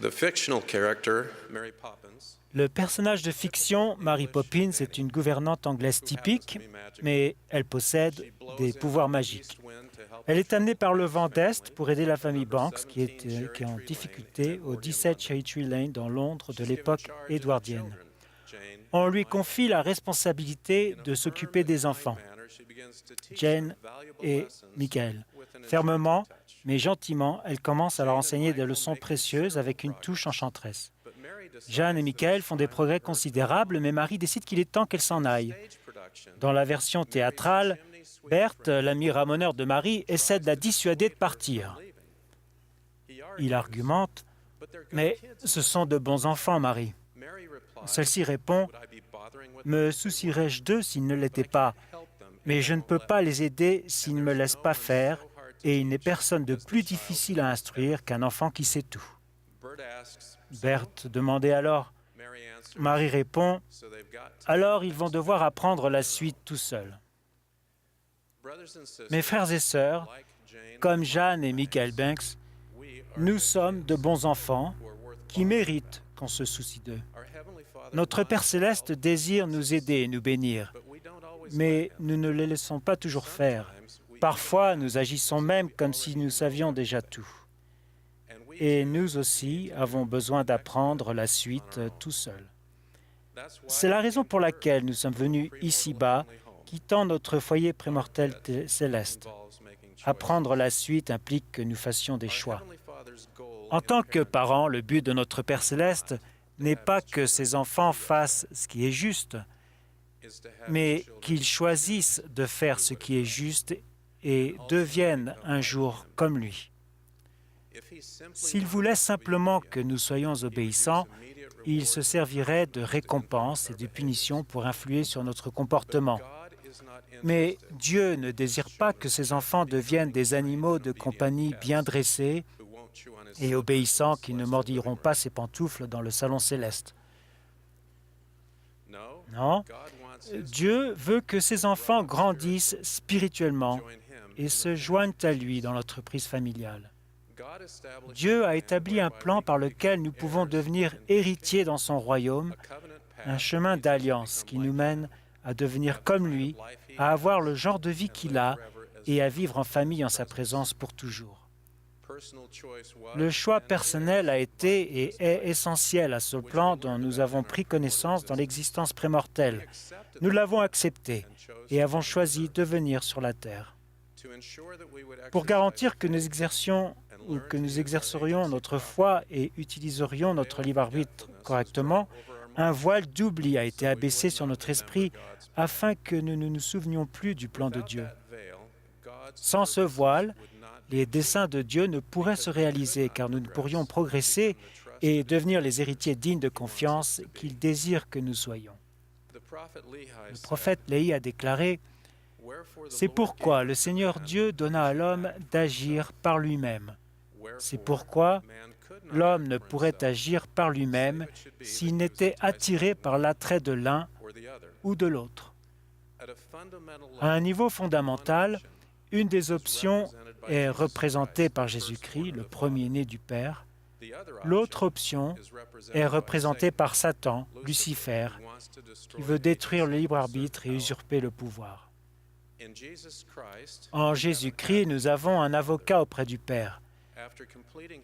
The fictional character, Mary Poppins, Le personnage de fiction, Mary Poppins, est une gouvernante anglaise typique, mais elle possède des pouvoirs magiques. Elle est amenée par le vent d'Est pour aider la famille Banks, qui est en difficulté au 17 Cherry Tree Lane dans Londres de l'époque édouardienne. On lui confie la responsabilité de s'occuper des enfants, Jane et Michael. Fermement, mais gentiment, elle commence à leur enseigner des leçons précieuses avec une touche enchanteresse. Jane et Michael font des progrès considérables, mais Marie décide qu'il est temps qu'elle s'en aille. Dans la version théâtrale, Berthe, l'ami ramoneur de Marie, essaie de la dissuader de partir. Il argumente « Mais ce sont de bons enfants, Marie. » Celle-ci répond « Me soucierais-je d'eux s'ils ne l'étaient pas, mais je ne peux pas les aider s'ils ne me laissent pas faire, et il n'est personne de plus difficile à instruire qu'un enfant qui sait tout. » Berthe demandait alors. Marie répond « Alors ils vont devoir apprendre la suite tout seuls. » Mes frères et sœurs, comme Jane et Michael Banks, nous sommes de bons enfants qui méritent qu'on se soucie d'eux. Notre Père céleste désire nous aider et nous bénir, mais nous ne le laissons pas toujours faire. Parfois, nous agissons même comme si nous savions déjà tout. Et nous aussi avons besoin d'apprendre la suite tout seuls. C'est la raison pour laquelle nous sommes venus ici-bas, quittant notre foyer prémortel céleste. Apprendre la suite implique que nous fassions des choix. En tant que parents, le but de notre Père céleste n'est pas que ses enfants fassent ce qui est juste, mais qu'ils choisissent de faire ce qui est juste et deviennent un jour comme lui. S'il voulait simplement que nous soyons obéissants, il se servirait de récompenses et de punitions pour influer sur notre comportement. Mais Dieu ne désire pas que ses enfants deviennent des animaux de compagnie bien dressés et obéissants qui ne mordiront pas ses pantoufles dans le salon céleste. Non, Dieu veut que ses enfants grandissent spirituellement et se joignent à lui dans l'entreprise familiale. Dieu a établi un plan par lequel nous pouvons devenir héritiers dans son royaume, un chemin d'alliance qui nous mène à devenir comme lui, à avoir le genre de vie qu'il a et à vivre en famille en sa présence pour toujours. Le choix personnel a été et est essentiel à ce plan dont nous avons pris connaissance dans l'existence prémortelle. Nous l'avons accepté et avons choisi de venir sur la terre. Pour garantir que nous exercerions notre foi et utiliserions notre libre arbitre correctement, un voile d'oubli a été abaissé sur notre esprit afin que nous ne nous souvenions plus du plan de Dieu. Sans ce voile, les desseins de Dieu ne pourraient se réaliser car nous ne pourrions progresser et devenir les héritiers dignes de confiance qu'il désire que nous soyons. Le prophète Léhi a déclaré « C'est pourquoi le Seigneur Dieu donna à l'homme d'agir par lui-même. C'est pourquoi l'homme ne pourrait agir par lui-même s'il n'était attiré par l'attrait de l'un ou de l'autre. » À un niveau fondamental, une des options est représentée par Jésus-Christ, le premier-né du Père. L'autre option est représentée par Satan, Lucifer, qui veut détruire le libre arbitre et usurper le pouvoir. En Jésus-Christ, nous avons un avocat auprès du Père.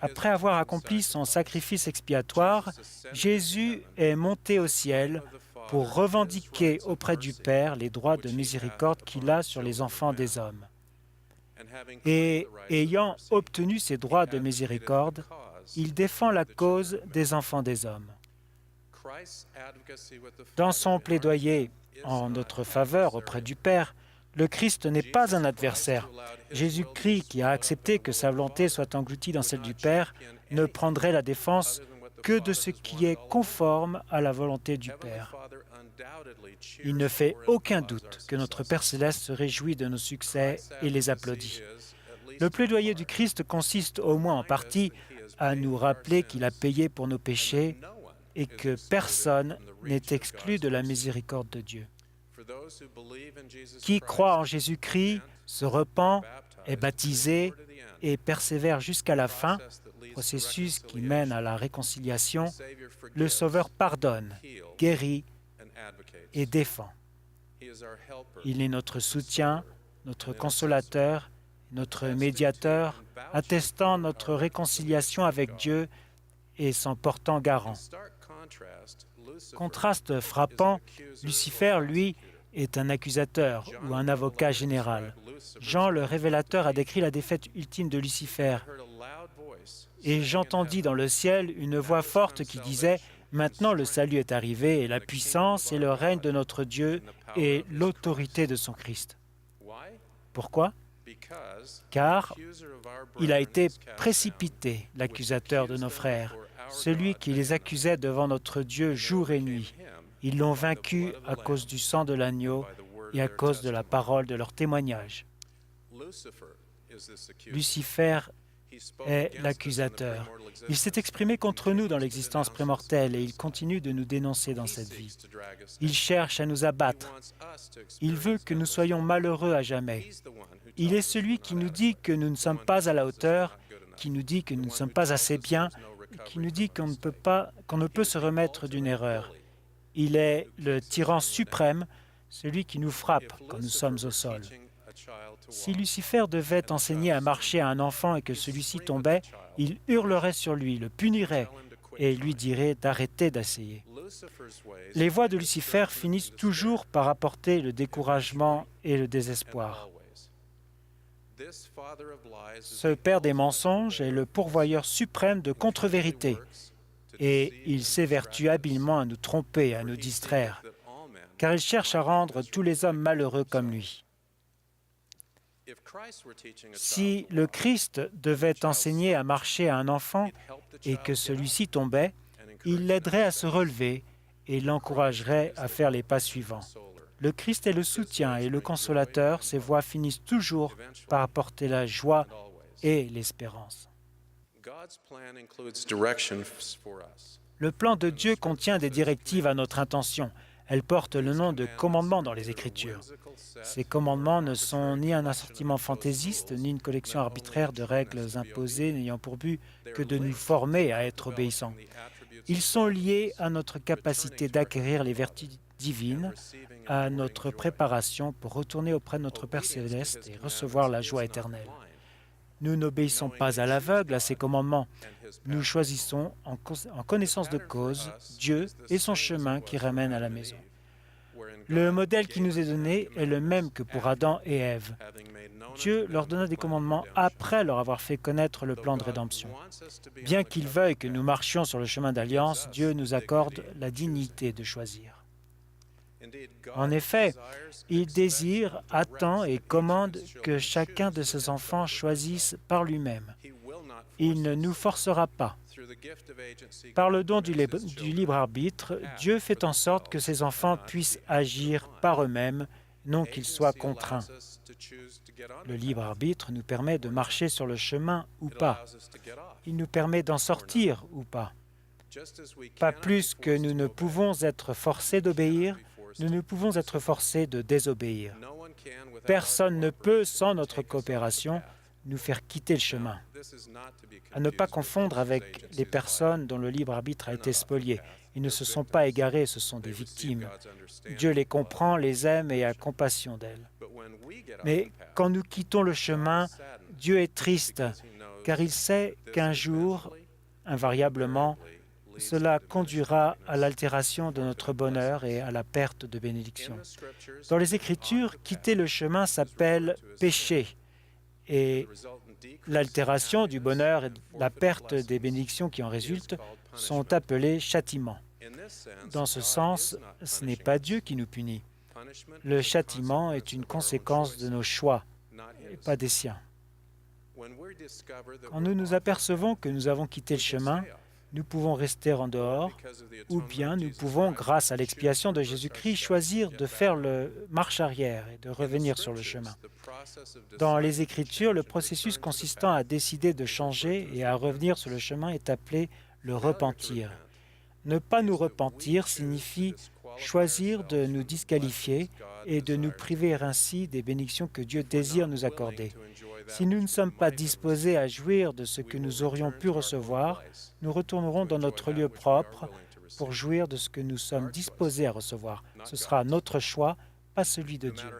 Après avoir accompli son sacrifice expiatoire, Jésus est monté au ciel pour revendiquer auprès du Père les droits de miséricorde qu'il a sur les enfants des hommes. Et ayant obtenu ces droits de miséricorde, il défend la cause des enfants des hommes. Dans son plaidoyer en notre faveur auprès du Père, le Christ n'est pas un adversaire. Jésus-Christ, qui a accepté que sa volonté soit engloutie dans celle du Père, ne prendrait la défense que de ce qui est conforme à la volonté du Père. Il ne fait aucun doute que notre Père céleste se réjouit de nos succès et les applaudit. Le plaidoyer du Christ consiste au moins en partie à nous rappeler qu'il a payé pour nos péchés et que personne n'est exclu de la miséricorde de Dieu. Qui croit en Jésus-Christ, se repent, est baptisé et persévère jusqu'à la fin, processus qui mène à la réconciliation, le Sauveur pardonne, guérit et défend. Il est notre soutien, notre consolateur, notre médiateur, attestant notre réconciliation avec Dieu et s'en portant garant. Contraste frappant, Lucifer, lui, est un accusateur ou un avocat général. Jean le Révélateur a décrit la défaite ultime de Lucifer. Et j'entendis dans le ciel une voix forte qui disait « Maintenant le salut est arrivé et la puissance et le règne de notre Dieu et l'autorité de son Christ. » Pourquoi? Car il a été précipité, l'accusateur de nos frères, celui qui les accusait devant notre Dieu jour et nuit. Ils l'ont vaincu à cause du sang de l'agneau et à cause de la parole de leur témoignage. Lucifer est l'accusateur. Il s'est exprimé contre nous dans l'existence prémortelle et il continue de nous dénoncer dans cette vie. Il cherche à nous abattre. Il veut que nous soyons malheureux à jamais. Il est celui qui nous dit que nous ne sommes pas à la hauteur, qui nous dit que nous ne sommes pas assez bien, qui nous dit qu'on ne peut se remettre d'une erreur. Il est le tyran suprême, celui qui nous frappe quand nous sommes au sol. Si Lucifer devait enseigner à marcher à un enfant et que celui-ci tombait, il hurlerait sur lui, le punirait et lui dirait d'arrêter d'essayer. Les voies de Lucifer finissent toujours par apporter le découragement et le désespoir. Ce père des mensonges est le pourvoyeur suprême de contre-vérités et il s'évertue habilement à nous tromper, à nous distraire, car il cherche à rendre tous les hommes malheureux comme lui. Si le Christ devait enseigner à marcher à un enfant et que celui-ci tombait, il l'aiderait à se relever et l'encouragerait à faire les pas suivants. Le Christ est le soutien et le consolateur, ses voies finissent toujours par apporter la joie et l'espérance. Le plan de Dieu contient des directives à notre intention. Elles portent le nom de commandements dans les Écritures. Ces commandements ne sont ni un assortiment fantaisiste, ni une collection arbitraire de règles imposées n'ayant pour but que de nous former à être obéissants. Ils sont liés à notre capacité d'acquérir les vertus divines, à notre préparation pour retourner auprès de notre Père céleste et recevoir la joie éternelle. Nous n'obéissons pas à l'aveugle à ces commandements. Nous choisissons en connaissance de cause Dieu et son chemin qui ramène à la maison. Le modèle qui nous est donné est le même que pour Adam et Ève. Dieu leur donna des commandements après leur avoir fait connaître le plan de rédemption. Bien qu'il veuille que nous marchions sur le chemin d'alliance, Dieu nous accorde la dignité de choisir. En effet, il désire, attend et commande que chacun de ses enfants choisisse par lui-même. Il ne nous forcera pas. Par le don du libre arbitre, Dieu fait en sorte que ses enfants puissent agir par eux-mêmes, non qu'ils soient contraints. Le libre arbitre nous permet de marcher sur le chemin ou pas. Il nous permet d'en sortir ou pas. Pas plus que nous ne pouvons être forcés d'obéir, nous ne pouvons être forcés de désobéir. Personne ne peut, sans notre coopération, nous faire quitter le chemin. À ne pas confondre avec les personnes dont le libre arbitre a été spolié. Ils ne se sont pas égarés, ce sont des victimes. Dieu les comprend, les aime et a compassion d'elles. Mais quand nous quittons le chemin, Dieu est triste, car il sait qu'un jour, invariablement, cela conduira à l'altération de notre bonheur et à la perte de bénédiction. Dans les Écritures, quitter le chemin s'appelle péché, et l'altération du bonheur et la perte des bénédictions qui en résultent sont appelées châtiments. Dans ce sens, ce n'est pas Dieu qui nous punit. Le châtiment est une conséquence de nos choix, et pas des siens. Quand nous nous apercevons que nous avons quitté le chemin, nous pouvons rester en dehors, ou bien nous pouvons, grâce à l'expiation de Jésus-Christ, choisir de faire le marche arrière et de revenir sur le chemin. Dans les Écritures, le processus consistant à décider de changer et à revenir sur le chemin est appelé le repentir. Ne pas nous repentir signifie choisir de nous disqualifier et de nous priver ainsi des bénédictions que Dieu désire nous accorder. Si nous ne sommes pas disposés à jouir de ce que nous aurions pu recevoir, nous retournerons dans notre lieu propre pour jouir de ce que nous sommes disposés à recevoir. Ce sera notre choix, pas celui de Dieu.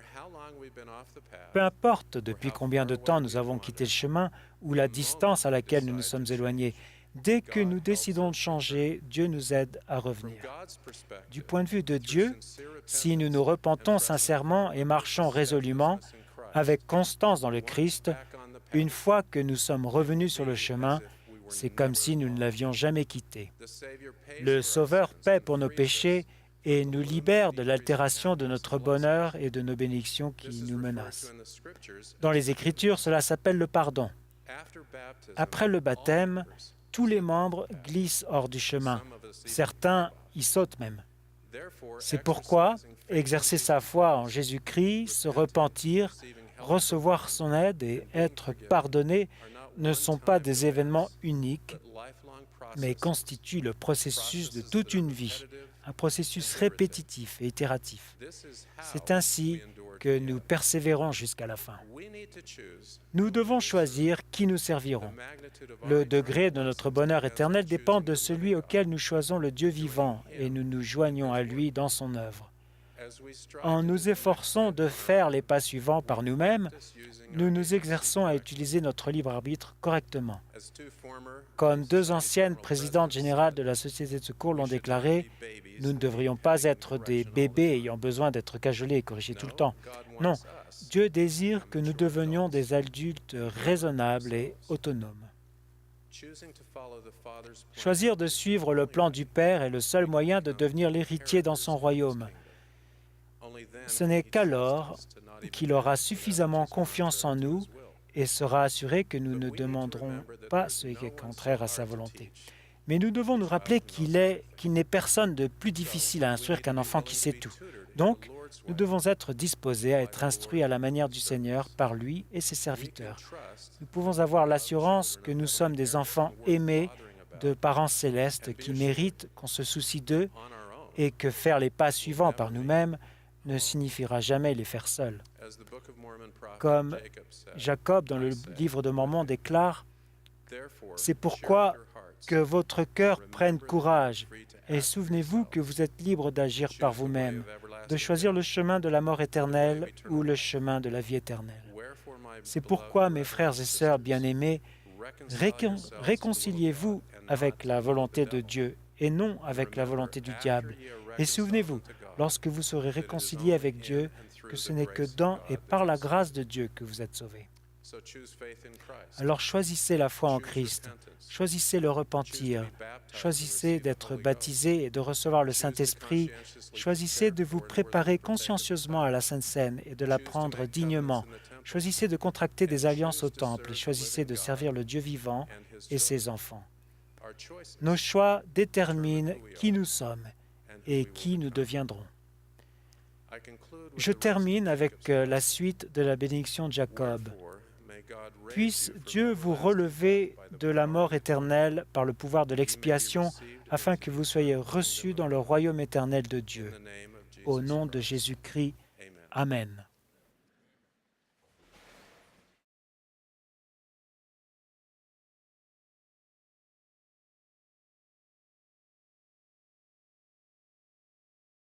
Peu importe depuis combien de temps nous avons quitté le chemin ou la distance à laquelle nous nous sommes éloignés, dès que nous décidons de changer, Dieu nous aide à revenir. Du point de vue de Dieu, si nous nous repentons sincèrement et marchons résolument, avec constance dans le Christ, une fois que nous sommes revenus sur le chemin, c'est comme si nous ne l'avions jamais quitté. Le Sauveur paie pour nos péchés et nous libère de l'altération de notre bonheur et de nos bénédictions qui nous menacent. Dans les Écritures, cela s'appelle le pardon. Après le baptême, tous les membres glissent hors du chemin. Certains y sautent même. C'est pourquoi exercer sa foi en Jésus-Christ, se repentir, recevoir son aide et être pardonné ne sont pas des événements uniques, mais constituent le processus de toute une vie, un processus répétitif et itératif. C'est ainsi que nous persévérons jusqu'à la fin. Nous devons choisir qui nous servirons. Le degré de notre bonheur éternel dépend de celui auquel nous choisissons le Dieu vivant et nous nous joignons à lui dans son œuvre. En nous efforçant de faire les pas suivants par nous-mêmes, nous nous exerçons à utiliser notre libre arbitre correctement. Comme deux anciennes présidentes générales de la Société de secours l'ont déclaré, nous ne devrions pas être des bébés ayant besoin d'être cajolés et corrigés tout le temps. Non, Dieu désire que nous devenions des adultes raisonnables et autonomes. Choisir de suivre le plan du Père est le seul moyen de devenir l'héritier dans son royaume. Ce n'est qu'alors qu'il aura suffisamment confiance en nous et sera assuré que nous ne demanderons pas ce qui est contraire à sa volonté. Mais nous devons nous rappeler qu'il n'est personne de plus difficile à instruire qu'un enfant qui sait tout. Donc, nous devons être disposés à être instruits à la manière du Seigneur par lui et ses serviteurs. Nous pouvons avoir l'assurance que nous sommes des enfants aimés de parents célestes qui méritent qu'on se soucie d'eux et que faire les pas suivants par nous-mêmes ne signifiera jamais les faire seuls. Comme Jacob dans le livre de Mormon déclare, « C'est pourquoi que votre cœur prenne courage et souvenez-vous que vous êtes libre d'agir par vous-même, de choisir le chemin de la mort éternelle ou le chemin de la vie éternelle. C'est pourquoi, mes frères et sœurs bien-aimés, réconciliez-vous avec la volonté de Dieu et non avec la volonté du diable. Et souvenez-vous, lorsque vous serez réconciliés avec Dieu, que ce n'est que dans et par la grâce de Dieu que vous êtes sauvés. Alors choisissez la foi en Christ, choisissez le repentir, choisissez d'être baptisé et de recevoir le Saint-Esprit, choisissez de vous préparer consciencieusement à la Sainte Seine et de la prendre dignement, choisissez de contracter des alliances au Temple et choisissez de servir le Dieu vivant et ses enfants. Nos choix déterminent qui nous sommes et qui nous deviendrons. Je termine avec la suite de la bénédiction de Jacob. Puisse Dieu vous relever de la mort éternelle par le pouvoir de l'expiation, afin que vous soyez reçus dans le royaume éternel de Dieu. Au nom de Jésus-Christ. Amen.